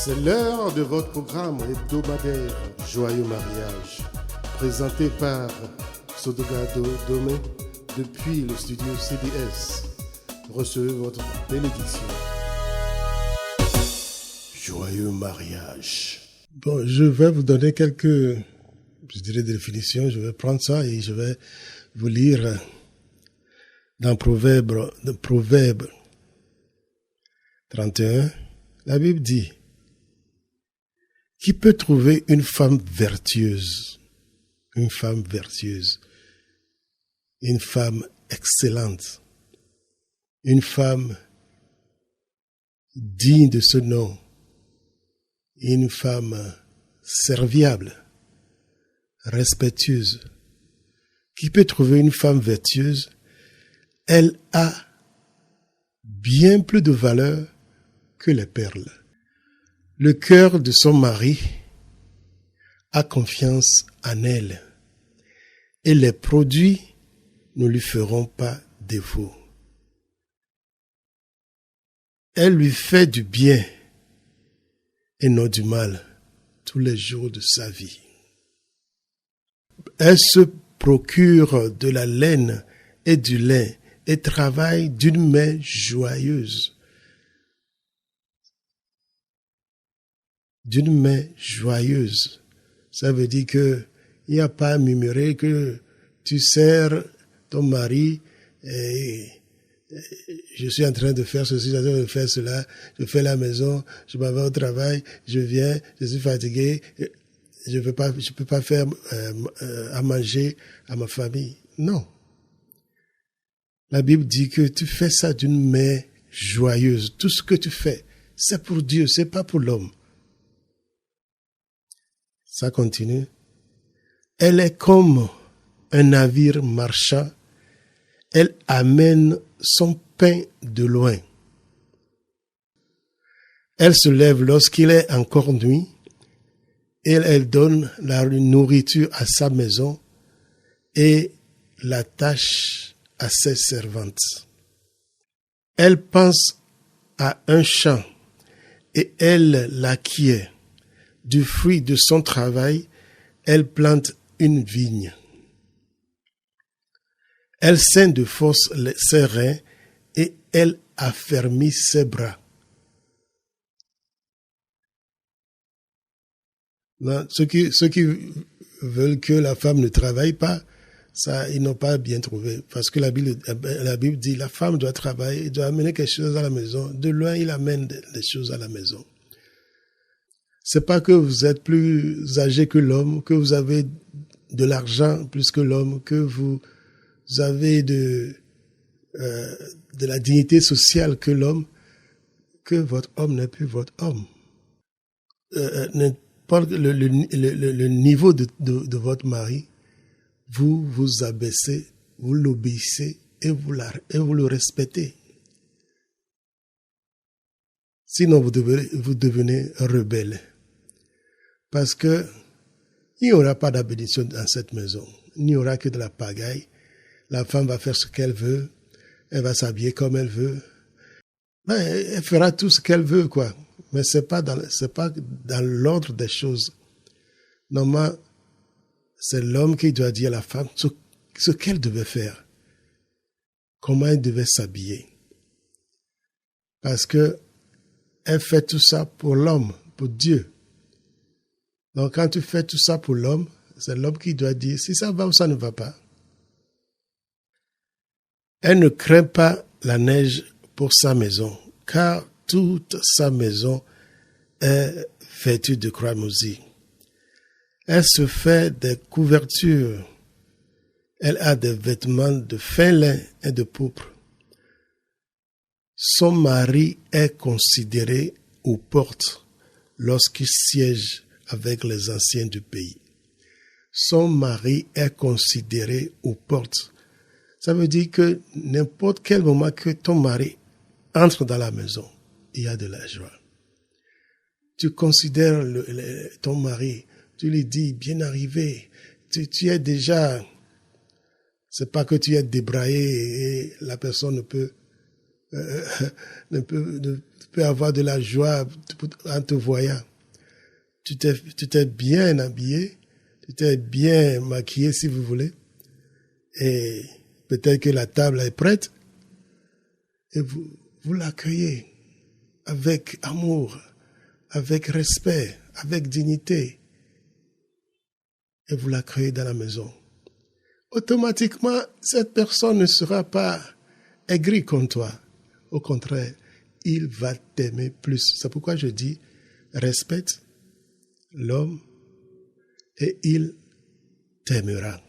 C'est l'heure de votre programme hebdomadaire Joyeux Mariage, présenté par Sodogado Domé depuis le studio CDS. Recevez votre bénédiction. Joyeux Mariage. Bon, je vais vous donner quelques, définitions. Je vais prendre ça et je vais vous lire dans Proverbe 31. La Bible dit: qui peut trouver une femme vertueuse, une femme vertueuse, une femme excellente, une femme digne de ce nom, une femme serviable, respectueuse. Qui peut trouver une femme vertueuse? Elle a bien plus de valeur que les perles. Le cœur de son mari a confiance en elle et les produits ne lui feront pas défaut. Elle lui fait du bien et non du mal tous les jours de sa vie. Elle se procure de la laine et du lin et travaille d'une main joyeuse. D'une main joyeuse. Ça veut dire que il n'y a pas à murmurer que tu sers ton mari et je suis en train de faire ceci, je suis en train de faire cela, je fais la maison, je m'en vais au travail, je viens, je suis fatigué, je peux pas faire à manger à ma famille. Non. La Bible dit que tu fais ça d'une main joyeuse. Tout ce que tu fais, c'est pour Dieu, c'est pas pour l'homme. Ça continue. Elle est comme un navire marchand. Elle amène son pain de loin. Elle se lève lorsqu'il est encore nuit et elle donne la nourriture à sa maison et la tâche à ses servantes. Elle pense à un champ et elle l'acquiert. Du fruit de son travail, elle plante une vigne. Elle ceint de force ses reins et elle affermit ses bras. Non, ceux qui veulent que la femme ne travaille pas, ça, ils n'ont pas bien trouvé. Parce que la Bible dit, la femme doit travailler, doit amener quelque chose à la maison. De loin, il amène des choses à la maison. C'est pas que vous êtes plus âgé que l'homme, que vous avez de l'argent plus que l'homme, que vous avez de la dignité sociale que l'homme, que votre homme n'est plus votre homme. N'importe le niveau de votre mari, vous vous abaissez, vous l'obéissez et vous le respectez. Sinon, vous devenez rebelle. Parce que il n'y aura pas de bénédiction dans cette maison. Il n'y aura que de la pagaille. La femme va faire ce qu'elle veut. Elle va s'habiller comme elle veut. Ben, elle fera tout ce qu'elle veut, quoi. Mais c'est pas dans l'ordre des choses. Normalement, c'est l'homme qui doit dire à la femme ce qu'elle devait faire. Comment elle devait s'habiller. Parce que elle fait tout ça pour l'homme, pour Dieu. Donc, quand tu fais tout ça pour l'homme, c'est l'homme qui doit dire si ça va ou ça ne va pas. Elle ne craint pas la neige pour sa maison, car toute sa maison est vêtue de cramoisi. Elle se fait des couvertures. Elle a des vêtements de fin lin et de pourpre. Son mari est considéré aux portes lorsqu'il siège avec les anciens du pays. Son mari est considéré aux portes. Ça veut dire que n'importe quel moment que ton mari entre dans la maison, il y a de la joie. Tu considères ton mari, tu lui dis bien arrivé, tu es déjà, c'est pas que tu es débraillé et la personne ne peut ne peut avoir de la joie en te voyant. Tu t'es bien habillé, tu t'es bien maquillé si vous voulez, et peut-être que la table est prête, et vous l'accueillez avec amour, avec respect, avec dignité, et vous l'accueillez dans la maison. Automatiquement, cette personne ne sera pas aigrie contre toi. Au contraire, il va t'aimer plus. C'est pourquoi je dis, respecte l'homme et il t'aimera.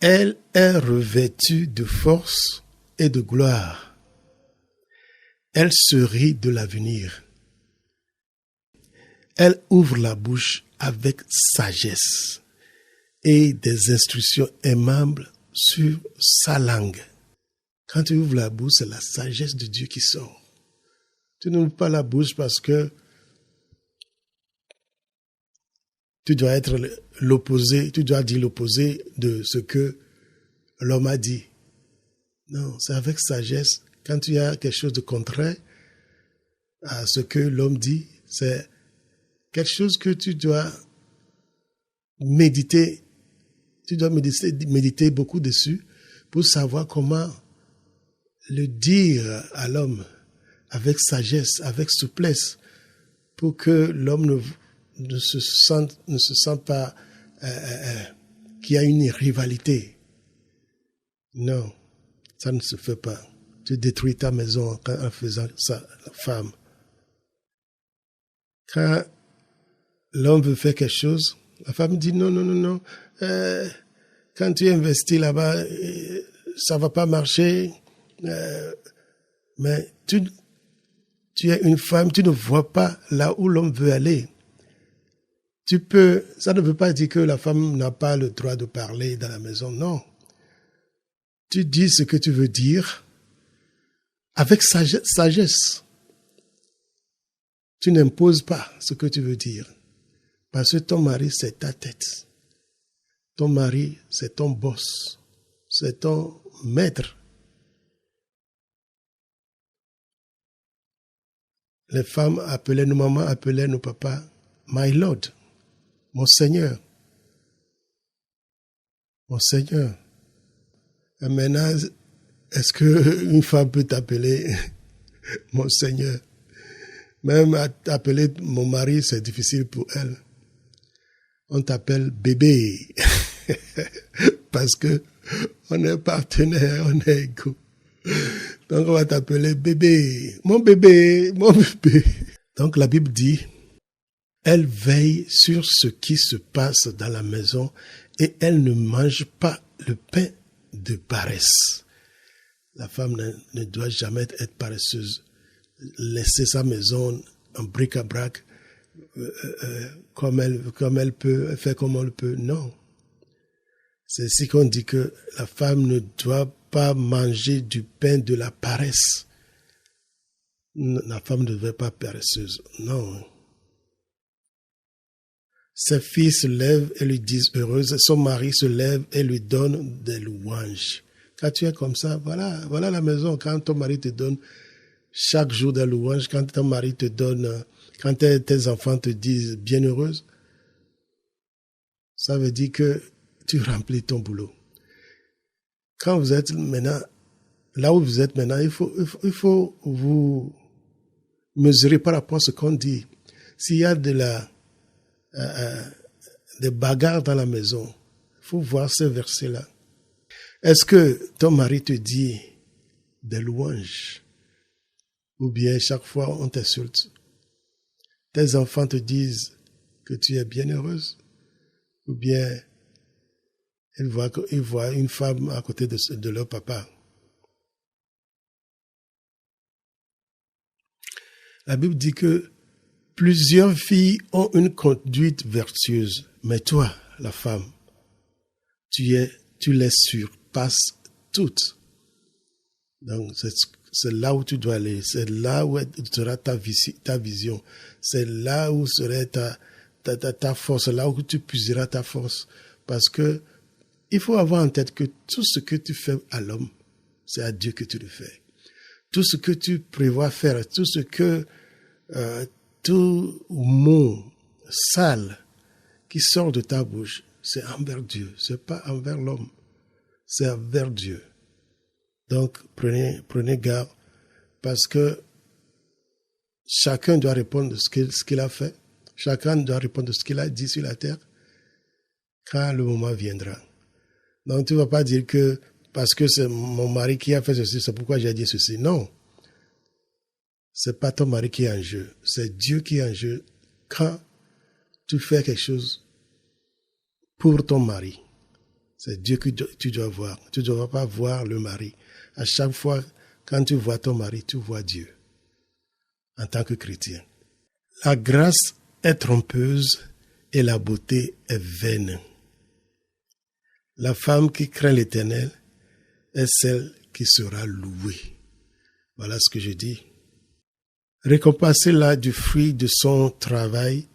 Elle est revêtue de force et de gloire. Elle se rit de l'avenir. Elle ouvre la bouche avec sagesse et des instructions aimables sur sa langue. Quand tu ouvres la bouche, c'est la sagesse de Dieu qui sort. Tu n'ouvres pas la bouche parce que tu dois être l'opposé, tu dois dire l'opposé de ce que l'homme a dit. Non, c'est avec sagesse. Quand tu as quelque chose de contraire à ce que l'homme dit, c'est quelque chose que tu dois méditer. Tu dois méditer beaucoup dessus pour savoir comment le dire à l'homme avec sagesse, avec souplesse, pour que l'homme ne se sente pas qu'il y a une rivalité. Non, ça ne se fait pas. Tu détruis ta maison en faisant ça, la femme. Quand l'homme veut faire quelque chose, la femme dit non. Quand tu investis là-bas, ça va pas marcher. Mais tu es une femme, tu ne vois pas là où l'homme veut aller. Ça ne veut pas dire que la femme n'a pas le droit de parler dans la maison, non. Tu dis ce que tu veux dire avec sagesse. Tu n'imposes pas ce que tu veux dire. Parce que ton mari, c'est ta tête. Ton mari, c'est ton boss. C'est ton maître. Les femmes appelaient nos mamans, appelaient nos papas, my Lord, mon Seigneur. Mon Seigneur. Et maintenant, est-ce qu'une femme peut t'appeler mon Seigneur? Même appeler mon mari, c'est difficile pour elle. On t'appelle bébé. Parce que on est partenaire, on est égaux. Donc on va t'appeler bébé. Mon bébé, mon bébé. Donc la Bible dit, elle veille sur ce qui se passe dans la maison et elle ne mange pas le pain de paresse. La femme ne doit jamais être paresseuse. Laisser sa maison en bric-à-brac comme elle peut, faire comme elle peut. Non. C'est ici qu'on dit que la femme ne doit pas manger du pain de la paresse. La femme ne devrait pas paresseuse. Non. Ses filles se lèvent et lui disent heureuse. Son mari se lève et lui donne des louanges. Quand tu es comme ça, voilà la maison. Quand ton mari te donne chaque jour des louanges, quand ton mari te donne, quand tes enfants te disent bienheureuse, ça veut dire que tu remplis ton boulot. Quand vous êtes maintenant, là où vous êtes maintenant, il faut vous mesurer par rapport à ce qu'on dit. S'il y a des bagarres dans la maison, il faut voir ces versets-là. Est-ce que ton mari te dit des louanges? Ou bien chaque fois on t'insulte? Tes enfants te disent que tu es bien heureuse? Ou bien ils voient une femme à côté de leur papa? La Bible dit que plusieurs filles ont une conduite vertueuse, mais toi, la femme, tu les surpasses toutes. Donc, c'est là où tu dois aller, c'est là où sera ta vision, c'est là où serait ta force, là où tu puiseras ta force. Parce que il faut avoir en tête que tout ce que tu fais à l'homme, c'est à Dieu que tu le fais. Tout ce que tu prévois faire, tout mot sale qui sort de ta bouche, c'est envers Dieu, c'est pas envers l'homme, c'est envers Dieu. Donc, prenez garde, parce que chacun doit répondre de ce qu'il a fait, chacun doit répondre de ce qu'il a dit sur la terre, quand le moment viendra. Donc, tu ne vas pas dire que parce que c'est mon mari qui a fait ceci, c'est pourquoi j'ai dit ceci. Non. C'est pas ton mari qui est en jeu. C'est Dieu qui est en jeu quand tu fais quelque chose pour ton mari. C'est Dieu que tu dois voir. Tu ne dois pas voir le mari. À chaque fois, quand tu vois ton mari, tu vois Dieu en tant que chrétien. La grâce est trompeuse et la beauté est vaine. La femme qui craint l'Éternel est celle qui sera louée. Voilà ce que je dis. Récompensez-la du fruit de son travail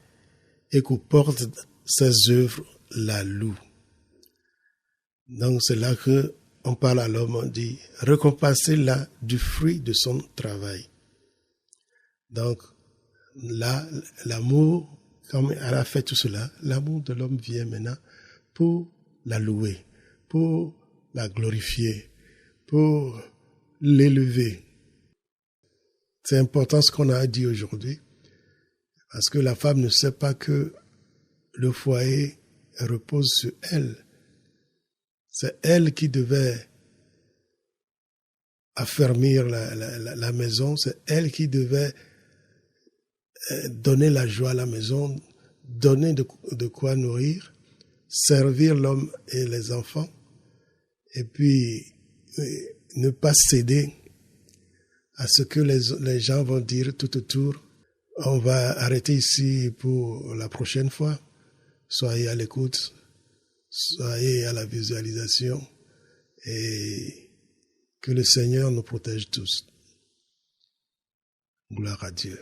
et qu'au porte ses œuvres la loue. Donc c'est là que on parle à l'homme, on dit récompensez-la du fruit de son travail. Donc là, l'amour, comme elle a fait tout cela, l'amour de l'homme vient maintenant pour la louer, pour la glorifier, pour l'élever. C'est important ce qu'on a dit aujourd'hui, parce que la femme ne sait pas que le foyer repose sur elle. C'est elle qui devait affermir la maison, c'est elle qui devait donner la joie à la maison, donner de quoi nourrir, servir l'homme et les enfants, et puis ne pas céder à ce que les gens vont dire tout autour. On va arrêter ici pour la prochaine fois. Soyez à l'écoute, soyez à la visualisation et que le Seigneur nous protège tous. Gloire à Dieu.